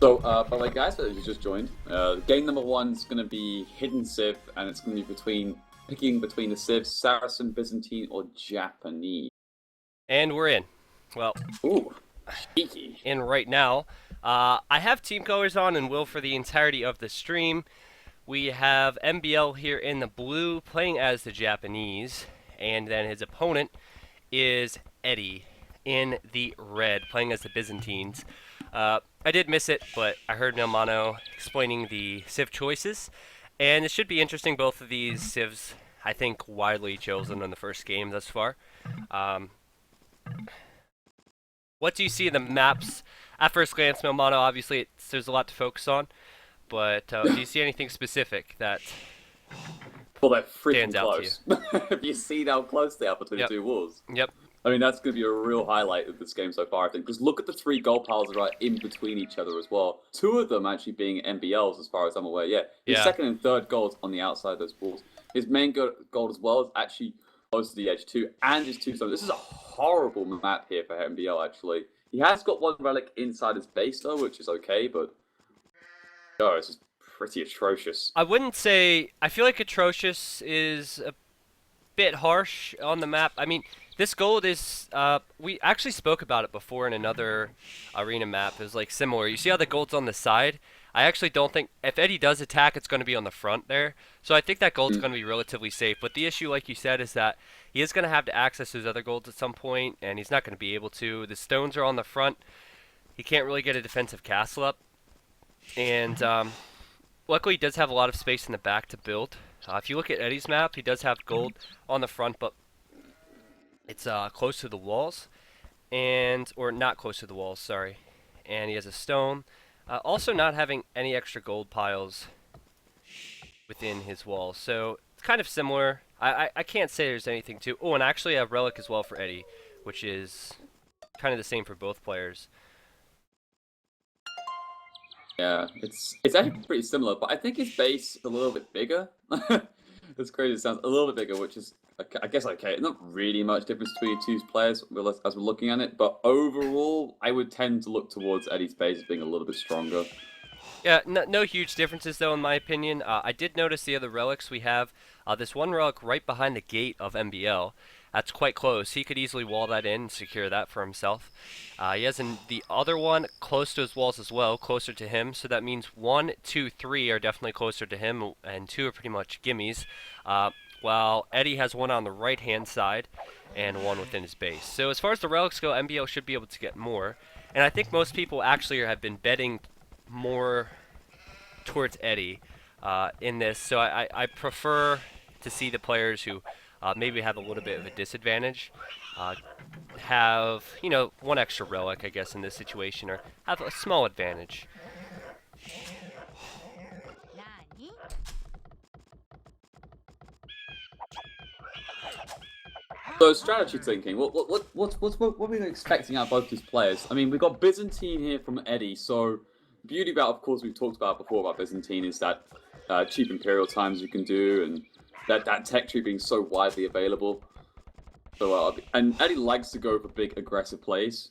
So, by the way, guys, if you just joined, game number one is going to be Hidden Civ, and it's going to be picking between the Civs, Saracen, Byzantine, or Japanese. And we're in. Well, Ooh, cheeky. in right now. I have team colors on and will for the entirety of the stream. We have MbL here in the blue playing as the Japanese, and then his opponent is Edie in the red playing as the Byzantines. I did miss it, but I heard Milmano explaining the Civ choices, and it should be interesting. Both of these Civs, I think, widely chosen in the first game thus far. What do you see in the maps? At first glance, Milmano, obviously, there's a lot to focus on, but do you see anything specific that Well, they're freaking stands out to you? close. If you see how close they are between Yep. the two walls. Yep. I mean, that's going to be a real highlight of this game so far, I think. Because look at the three goal piles right in between each other as well. Two of them actually being MbLs, as far as I'm aware. Yeah, his Yeah. second and third goals on the outside of those walls. His main goal as well is actually close to the edge too, and his two stones. This is a horrible map here for MbL, actually. He has got one relic inside his base, though, which is okay, but... Oh, this is pretty atrocious. I wouldn't say. I feel like atrocious is a bit harsh on the map. I mean, this gold is. We actually spoke about it before in another arena map. It was like similar. You see how the gold's on the side? I actually don't think if Edie does attack, it's going to be on the front there. So I think that gold's going to be relatively safe. But the issue, like you said, is that he is going to have to access those other golds at some point, and he's not going to be able to. The stones are on the front. He can't really get a defensive castle up, and luckily he does have a lot of space in the back to build. If you look at Eddie's map, he does have gold on the front, but it's close to the walls, or not close to the walls, sorry. And he has a stone. Also not having any extra gold piles within his walls, so it's kind of similar. I can't say there's anything to. Oh, and actually a relic as well for Edie, which is kind of the same for both players. Yeah, it's actually pretty similar, but I think his base is a little bit bigger. As crazy as it sounds, a little bit bigger, which is, I guess, okay. Not really much difference between two players as we're looking at it, but overall, I would tend to look towards Eddie's base as being a little bit stronger. Yeah, no huge differences though, in my opinion. I did notice the other relics we have. This one relic right behind the gate of MbL. That's quite close. He could easily wall that in and secure that for himself. He has the other one close to his walls as well, closer to him. So that means 1, 2, 3 are definitely closer to him, and 2 are pretty much gimmies. While Edie has one on the right-hand side and one within his base. So as far as the relics go, MbL should be able to get more. And I think most people actually have been betting more towards Edie in this. So I prefer to see the players who maybe have a little bit of a disadvantage have, one extra relic, I guess, in this situation, or have a small advantage. So strategy thinking, what are we expecting out of both these players? I mean, we've got Byzantine here from Edie, so the beauty about, of course, we've talked about before about Byzantine is that cheap Imperial times you can do, and that tech tree being so widely available. So, and Eddie likes to go for big aggressive plays.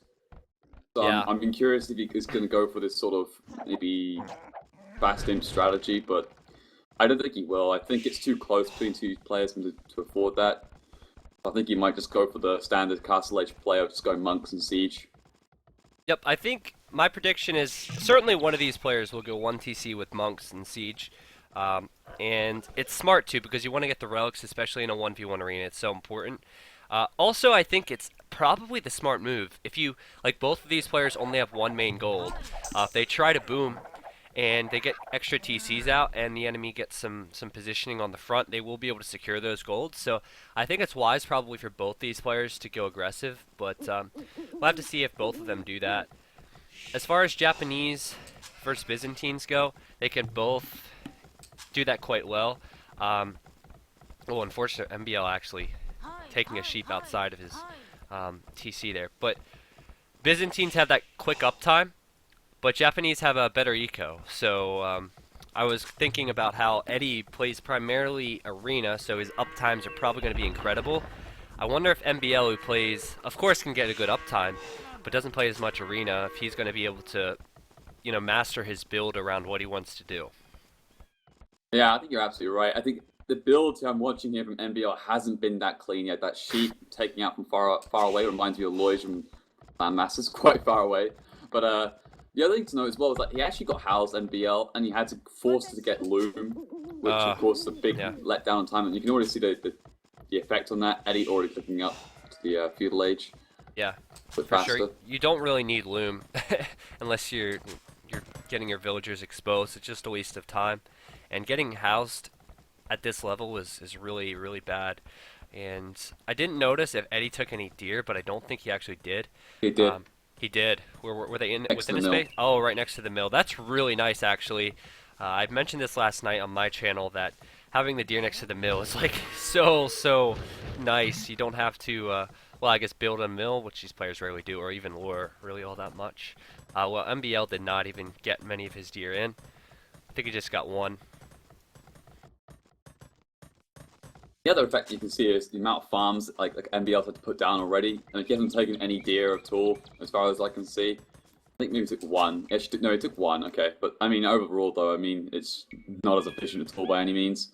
So Yeah. I'm being curious if he is going to go for this sort of maybe fast imp strategy, but I don't think he will. I think it's too close between two players to afford that. I think he might just go for the standard Castle Age play of just going monks and siege. Yep, I think my prediction is certainly one of these players will go 1 TC with monks and siege. And it's smart too, because you want to get the relics, especially in a 1v1 arena. It's so important. Also, I think it's probably the smart move. If you, like, both of these players only have one main gold, if they try to boom and they get extra TCs out and the enemy gets some positioning on the front, they will be able to secure those golds. So I think it's wise probably for both these players to go aggressive, but we'll have to see if both of them do that. As far as Japanese versus Byzantines go, they can both do that quite well. Oh, unfortunately, MbL actually taking a sheep outside of his TC there. But Byzantines have that quick uptime, but Japanese have a better eco. So I was thinking about how Edie plays primarily arena, so his uptimes are probably going to be incredible. I wonder if MbL, who plays, of course, can get a good uptime, but doesn't play as much arena, if he's going to be able to master his build around what he wants to do. Yeah, I think you're absolutely right. I think the build I'm watching here from MbL hasn't been that clean yet. That sheep taking out from far away reminds me of Loyge from Landmasters, quite far away. But the other thing to note as well is that he actually got housed MbL, and he had to force to get Loom, which of course is a big letdown on time. And you can already see the effect on that. Edie already clicking up to the feudal age. Yeah, for faster. Sure. You don't really need Loom unless you're getting your villagers exposed. It's just a waste of time. And getting housed at this level is really, really bad. And I didn't notice if Edie took any deer, but I don't think he actually did. He did. He did. Were they within his space? Oh, right next to the mill. That's really nice, actually. I mentioned this last night on my channel that having the deer next to the mill is like so nice. You don't have to, well, I guess build a mill, which these players rarely do, or even lure really all that much. Well, MbL did not even get many of his deer in. I think he just got one. The other effect you can see is the amount of farms like MbL had to put down already, and he hasn't taken any deer at all, as far as I can see. I think maybe he took one. Actually, no, he took one. Okay, but I mean overall though, I mean it's not as efficient at all by any means.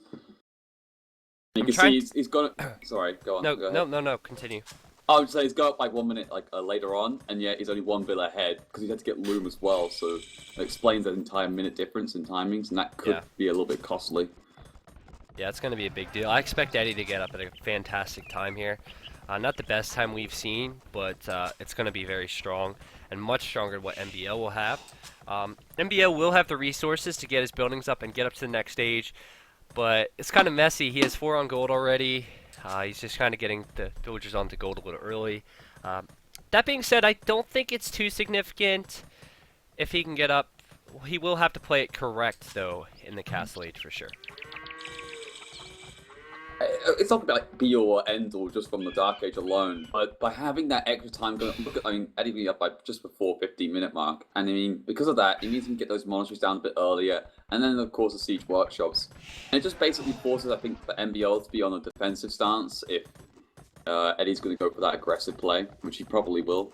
You can see he's got. Sorry, go on. No, go ahead. no. Continue. I would say he's got up like 1 minute later on, and yet he's only 1 bill ahead because he had to get Loom as well. So it explains that entire minute difference in timings, and that could be a little bit costly. Yeah, it's going to be a big deal. I expect Edie to get up at a fantastic time here. Not the best time we've seen, but it's going to be very strong and much stronger than what MbL will have. MbL will have the resources to get his buildings up and get up to the next stage, but it's kind of messy. He has 4 on gold already. He's just kind of getting the villagers onto gold a little early. That being said, I don't think it's too significant if he can get up. He will have to play it correct, though, in the castle age for sure. It's not about like be all or end all just from the Dark Age alone, but by having that extra time going, I mean, Edie being up by just before 15-minute mark, and I mean, because of that, it means he can get those monasteries down a bit earlier, and then of course the siege workshops. And it just basically forces, I think, for MbL to be on a defensive stance if Eddie's going to go for that aggressive play, which he probably will.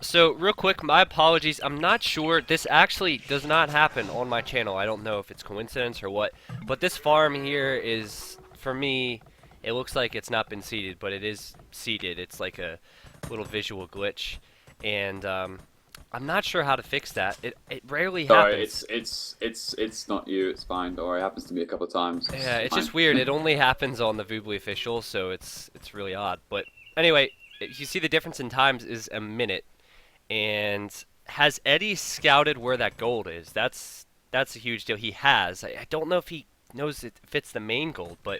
So real quick, my apologies. I'm not sure. This actually does not happen on my channel. I don't know if it's coincidence or what. But this farm here is, for me, it looks like it's not been seeded, but it is seeded. It's like a little visual glitch, and I'm not sure how to fix that. It rarely happens. Sorry, it's not you. It's fine. Or it happens to me a couple of times. Yeah, it's just weird. It only happens on the Voobly official, so it's really odd. But anyway, you see the difference in times is a minute. And has Edie scouted where that gold is? That's a huge deal. He has. I don't know if he knows it fits the main gold, but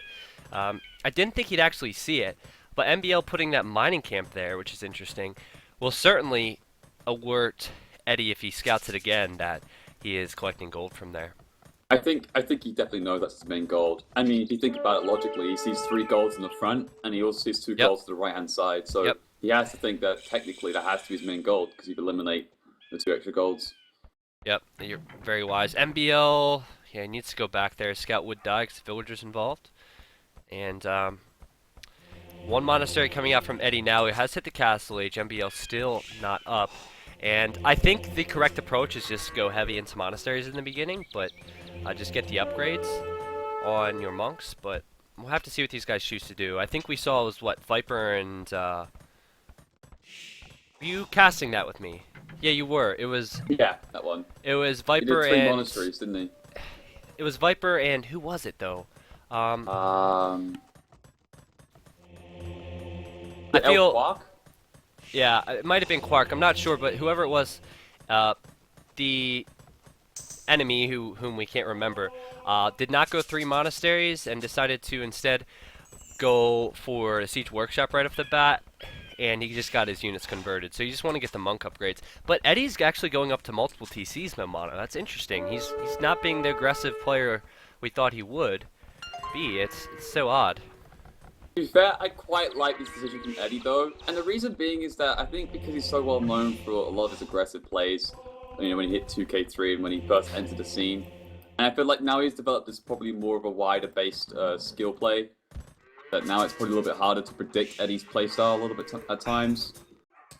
I didn't think he'd actually see it. But MbL putting that mining camp there, which is interesting, will certainly alert Edie if he scouts it again that he is collecting gold from there. I think he definitely knows that's his main gold. I mean, if you think about it logically, he sees 3 golds in the front, and he also sees 2 golds to the right-hand side. So he has to think that technically that has to be his main gold because he'd eliminate the 2 extra golds. Yep, you're very wise. MbL, he needs to go back there. Scout would die because the villagers involved. And 1 monastery coming out from Edie now. He has hit the castle age. MbL still not up. And I think the correct approach is just go heavy into monasteries in the beginning, but just get the upgrades on your monks. But we'll have to see what these guys choose to do. I think we saw was what, Viper and were you casting that with me? Yeah, you were. It was that one. It was Viper he did 3 and monasteries, didn't he? It was Viper and who was it though? I feel Quark? Yeah, it might have been Quark. I'm not sure, but whoever it was, the enemy whom we can't remember, did not go 3 monasteries and decided to instead go for a siege workshop right off the bat, and he just got his units converted. So you just want to get the monk upgrades. But Eddie's actually going up to multiple TCs Mono. That's interesting. He's not being the aggressive player we thought he would be. It's so odd. To be fair, I quite like this decision from Edie though, and the reason being is that I think because he's so well known for a lot of his aggressive plays, you know, when he hit 2k3 and when he first entered the scene, and I feel like now he's developed this probably more of a wider based skill play, that now it's probably a little bit harder to predict Eddie's playstyle a little bit at times.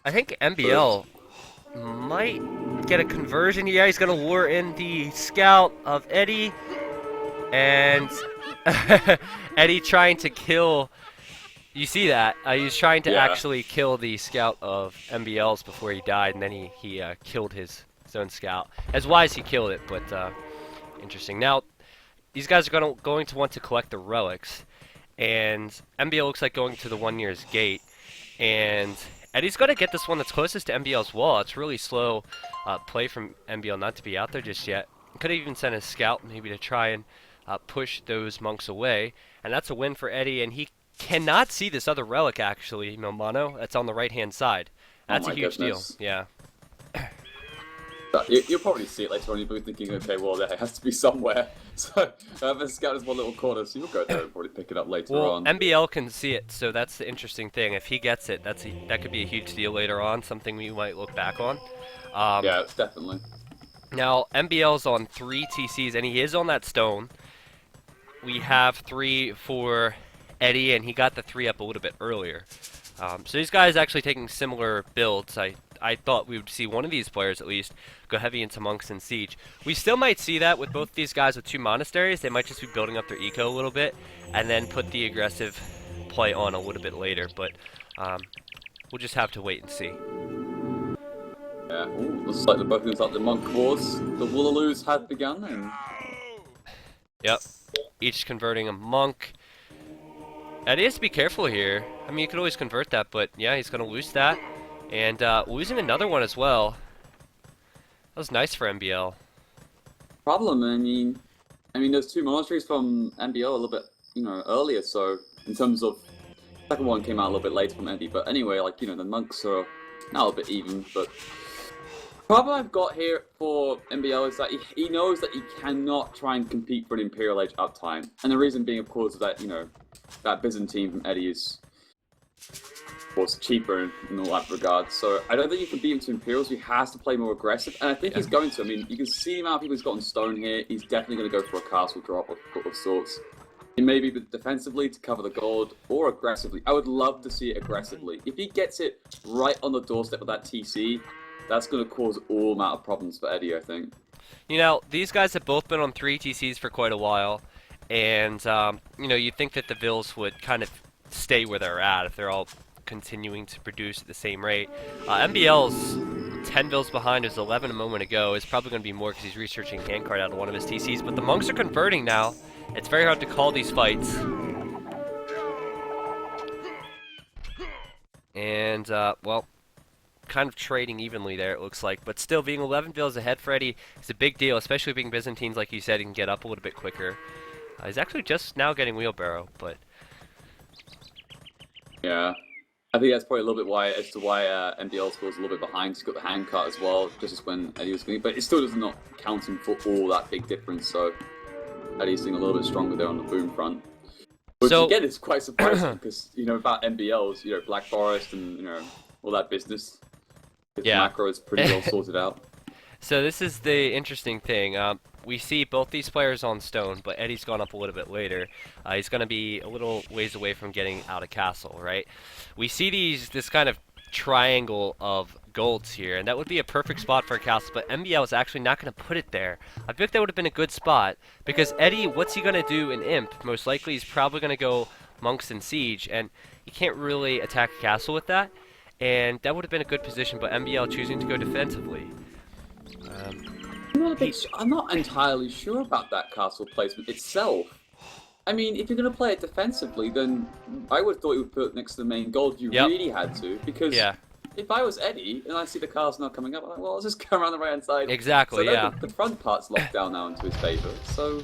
I think MbL might get a conversion here. He's going to lure in the scout of Edie. And Edie trying to kill... You see that? He was trying to actually kill the scout of MbL's before he died, and then he killed his own scout. As wise he killed it, but interesting. Now, these guys are going to want to collect the relics, and MbL looks like going to the 1 year's gate, and Eddie's going to get this one that's closest to MbL's wall. It's really slow play from MbL not to be out there just yet. Could have even sent a scout maybe to try and push those monks away, and that's a win for Edie, and he cannot see this other relic, actually, Mono. That's on the right-hand side. That's a huge deal. Yeah. You'll probably see it later on. You'll be thinking, okay, well, there has to be somewhere. So the scout is one little corner, so you'll go there and probably pick it up later on. MbL can see it, so that's the interesting thing. If he gets it, that could be a huge deal later on, something we might look back on. Yeah, definitely. Now, MbL's on 3 TCs, and he is on that stone. We have 3 for Edie, and he got the 3 up a little bit earlier. So these guys actually taking similar builds. I thought we would see one of these players at least go heavy into monks and siege. We still might see that with both these guys with 2 monasteries. They might just be building up their eco a little bit and then put the aggressive play on a little bit later. But we'll just have to wait and see. Yeah, looks like both things like the monk wars. The Woolaloos had begun. And... Yep, each converting a monk. Eddie has to be careful here. I mean, you could always convert that, but yeah, he's going to lose that. And losing another one as well. That was nice for MbL. Problem, I mean, there's 2 monasteries from MbL a little bit, earlier. So in terms of the second one came out a little bit later from Eddie. But anyway, the monks are now a bit even. But the problem I've got here for MbL is that he knows that he cannot try and compete for an Imperial Age uptime. And the reason being, of course, is that that Byzantine from Eddie is, of course, cheaper in all that regard. So I don't think you can beat him to Imperials. He has to play more aggressive, and I think he's going to. I mean, you can see the amount of people he's got on stone here. He's definitely going to go for a castle drop of sorts. It may be defensively to cover the gold, or aggressively. I would love to see it aggressively. If he gets it right on the doorstep of that TC, that's going to cause all amount of problems for Eddie, I think. These guys have both been on 3 TCs for quite a while, and you'd think that the Vills would kind of stay where they're at if they're all continuing to produce at the same rate. MbL's 10 Vills behind is 11 a moment ago. Is probably going to be more because he's researching handcard out of one of his TCs, but the monks are converting now. It's very hard to call these fights. And, well, kind of trading evenly there, it looks like. But still, being 11 Vills ahead for Eddie is a big deal, especially being Byzantines, like you said, he can get up a little bit quicker. He's actually just now getting wheelbarrow, but... Yeah. I think that's probably a little bit why MbL scores a little bit behind. He's got the hand cut as well, just as when Eddie was winning. But it still does not count him for all that big difference, so Eddie's doing a little bit stronger there on the boom front. Which again is quite surprising because, about MbL's, Black Forest and, all that business. His macro is pretty well sorted out. So this is the interesting thing. We see both these players on stone, but Eddie's gone up a little bit later. He's going to be a little ways away from getting out of castle, right? We see this kind of triangle of golds here, and that would be a perfect spot for a castle, but MbL is actually not going to put it there. I think that would have been a good spot, because Eddie, what's he going to do in Imp? Most likely he's probably going to go monks and siege, and he can't really attack a castle with that, and that would have been a good position, but MbL choosing to go defensively. I'm not entirely sure about that castle placement itself. I mean, if you're going to play it defensively, then I would have thought you would put it next to the main gold if you really had to. Because if I was Eddie and I see the castle now coming up, I'm like, well, let's just go around the right-hand side. Exactly, so the front part's locked down now into his favor, so...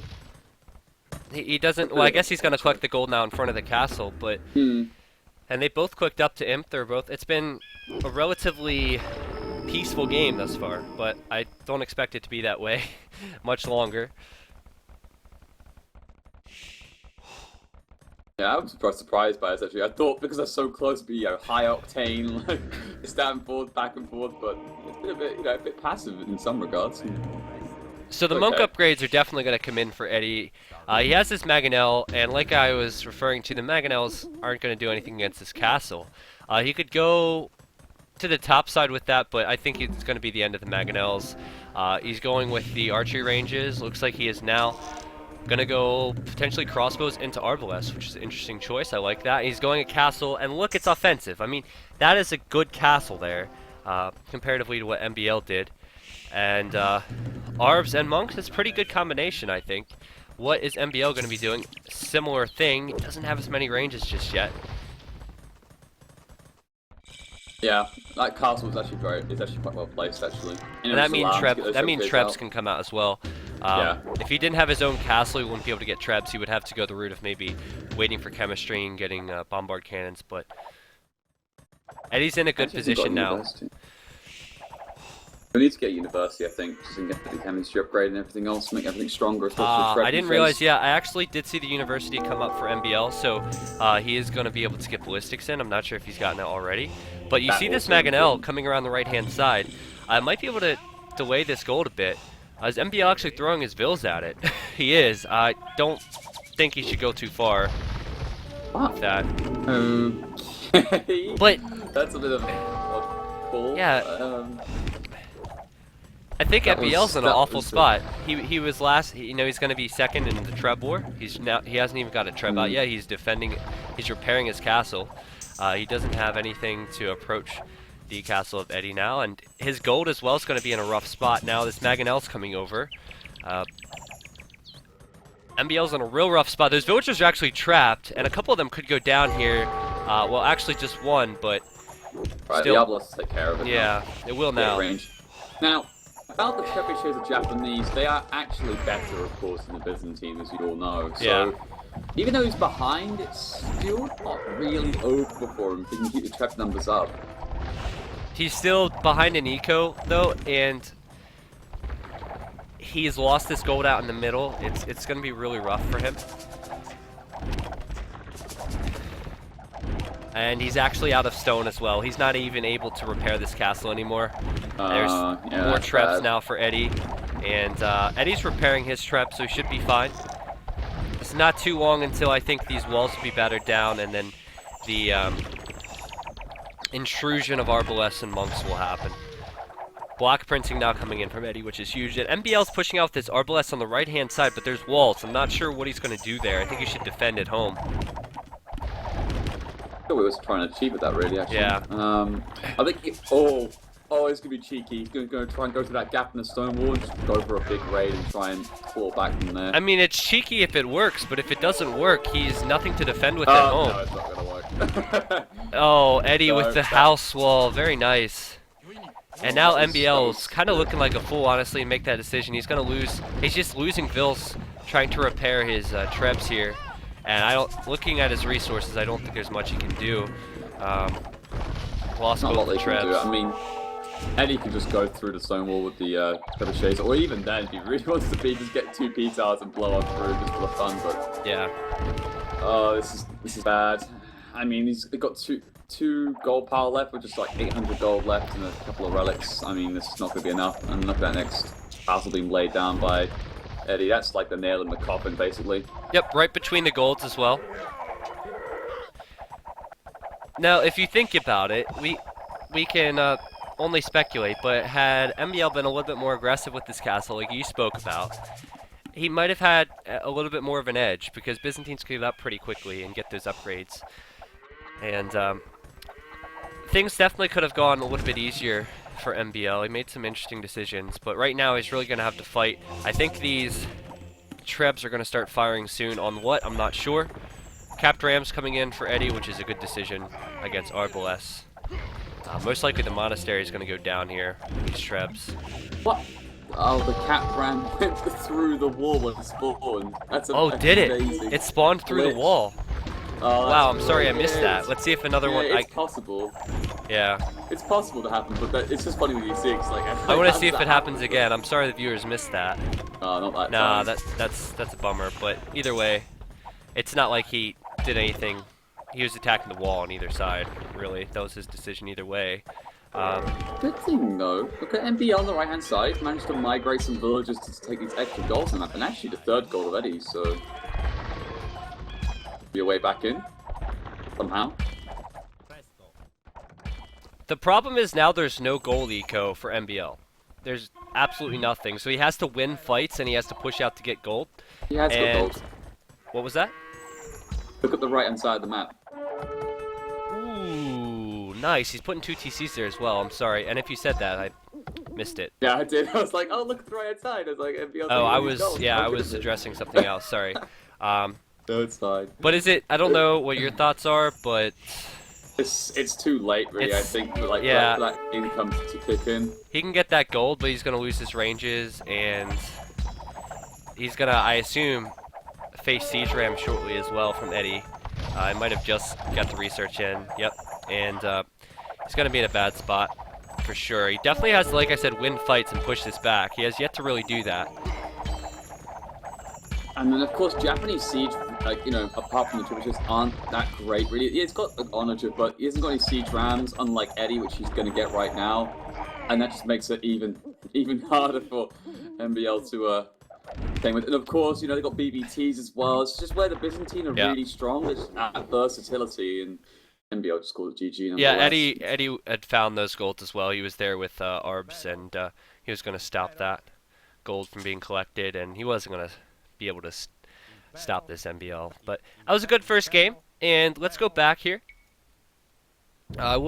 He doesn't... Well, I guess he's going to collect the gold now in front of the castle, but... And they both clicked up to Imp. They're both... It's been a relatively... peaceful game thus far, but I don't expect it to be that way much longer. Yeah, I was surprised by this actually. I thought because they're so close, be high octane, like stand forward, back and forth, but it's been a bit, a bit passive in some regards. So the monk upgrades are definitely going to come in for Edie. He has this Mangonel, and like I was referring to, the Mangonels aren't going to do anything against this castle. He could go to the top side with that, but I think it's going to be the end of the Mangonels. He's going with the archery ranges. Looks like he is now going to go potentially crossbows into Arbalest, which is an interesting choice. I like that. He's going a castle, and look, it's offensive. I mean, that is a good castle there, comparatively to what MbL did. And Arbs and Monks is a pretty good combination, I think. What is MbL going to be doing? Similar thing. It doesn't have as many ranges just yet. Yeah, that castle is actually quite well placed actually. And that means Trebs can come out as well. Yeah. If he didn't have his own castle, he wouldn't be able to get Trebs. He would have to go the route of maybe waiting for chemistry and getting bombard cannons. But Eddie's in a good position now. We need to get university, I think, just to get the chemistry upgrade and everything else, make everything stronger. I didn't realize. Yeah, I actually did see the university come up for MbL, so he is going to be able to get ballistics in. I'm not sure if he's gotten it already. But you see this Mangonel coming around the right-hand side. I might be able to delay this gold a bit. Is MbL actually throwing his Vils at it? He is. I don't think he should go too far with that. Okay. But that's a bit of a call. Yeah. I think MbL's in an awful spot. He was last. You know, he's going to be second in the Treb war. He hasn't even got a Treb out yet. He's defending. He's repairing his castle. He doesn't have anything to approach the castle of Edie now, and his gold as well is going to be in a rough spot now. This Mangonel's coming over. MbL's in a real rough spot. Those villagers are actually trapped, and a couple of them could go down here. Well, actually just one, but right, still. the Obelisk take care of it. Yeah, it will now. Range. Now, about the trebuchets of Japanese, they are actually better, of course, than the Byzantine, as you all know. So, yeah. Even though he's behind, it's still not really over for him if he can keep the trap numbers up. He's still behind in eco, though, and he's lost this gold out in the middle. It's going to be really rough for him. And he's actually out of stone as well. He's not even able to repair this castle anymore. There's more traps now for Edie. And Eddie's repairing his trap, so he should be fine. It's not too long until I think these walls will be battered down, and then the intrusion of Arbalest and Monks will happen. Block printing now coming in from Edie, which is huge. And MbL's pushing out this Arbalest on the right-hand side, but there's walls. I'm not sure what he's going to do there. I think he should defend at home. I thought we was trying to achieve with that, really, actually. Yeah. I think he's going to be cheeky. He's going to try and go through that gap in the stone wall and just go for a big raid and try and claw back from there. I mean, it's cheeky if it works, but if it doesn't work, he's nothing to defend with at home. No, it's not going to work. Oh, Edie with the house wall. Very nice. And now MbL's kind of looking like a fool, honestly, and make that decision. He's going to lose. He's just losing Vils, trying to repair his Trebs here. And looking at his resources, I don't think there's much he can do. Lost both the Trebs. I mean, Edie can just go through the stone wall with the trebuchets, or even then, if he really wants to just get 2 P-Towers and blow up through just for the fun. But yeah. Oh, this is bad. I mean, he's got two gold power left with just like 800 gold left and a couple of relics. I mean, this is not going to be enough. And look at that next castle being laid down by Edie. That's like the nail in the coffin, basically. Yep, right between the golds as well. Now, if you think about it, we can only speculate, but had MbL been a little bit more aggressive with this castle, like you spoke about, he might have had a little bit more of an edge, because Byzantines could get up pretty quickly and get those upgrades. And things definitely could have gone a little bit easier for MbL. He made some interesting decisions, but right now he's really going to have to fight. I think these Trebs are going to start firing soon. On what? I'm not sure. Capped Rams coming in for Edie, which is a good decision against Arbalest. Most likely the monastery is going to go down here, these Trebs. What? Oh, the Cap Ram went through the wall when it spawned. That's did it? amazing. It spawned through the wall. Oh, wow, I'm sorry I missed that. Let's see if another one... It's possible. Yeah. It's possible to happen, but it's just funny when you see it. Like, I want to see if it happens again. I'm sorry the viewers missed that. Not that Nah, time. that's a bummer. But either way, it's not like he did anything. He was attacking the wall on either side, really. That was his decision either way. Good thing, though. Look at MbL on the right-hand side. Managed to migrate some villagers to take these extra golds on the map, and actually the 3rd gold already, so... Be a way back in, somehow. The problem is now there's no gold eco for MbL. There's absolutely nothing. So he has to win fights and he has to push out to get gold. He has got And gold. what was that? Look at the right-hand side of the map. Ooh, nice. He's putting 2 TCs there as well. I'm sorry. And if you said that, I missed it. Yeah, I did. I was like, oh, look at the right-hand side. I was like, MbL. Oh, I was addressing something else. Sorry. No, it's fine. But is it? I don't know what your thoughts are, but It's too late, really. I think for, like, yeah. for that income to kick in. He can get that gold, but he's gonna lose his ranges, and he's gonna, I assume, face Siege Ram shortly as well from Edie. I might have just got the research in. Yep, and he's gonna be in a bad spot for sure. He definitely has, like I said, win fights and push this back. He has yet to really do that. And then, of course, Japanese Siege, like, you know, apart from the triple chips, aren't that great, really. He's got an honor chip, but he hasn't got any Siege Rams, unlike Edie, which he's going to get right now. And that just makes it even harder for MbL to thing with. And, of course, you know, they've got BBTs as well. It's just where the Byzantine are really strong. It's at versatility, and MbL just called it GG. Yeah, Edie had found those golds as well. He was there with Arbs, and he was going to stop that gold from being collected, and he wasn't going to be able to stop this MbL. But that was a good first game, and let's go back here. We'll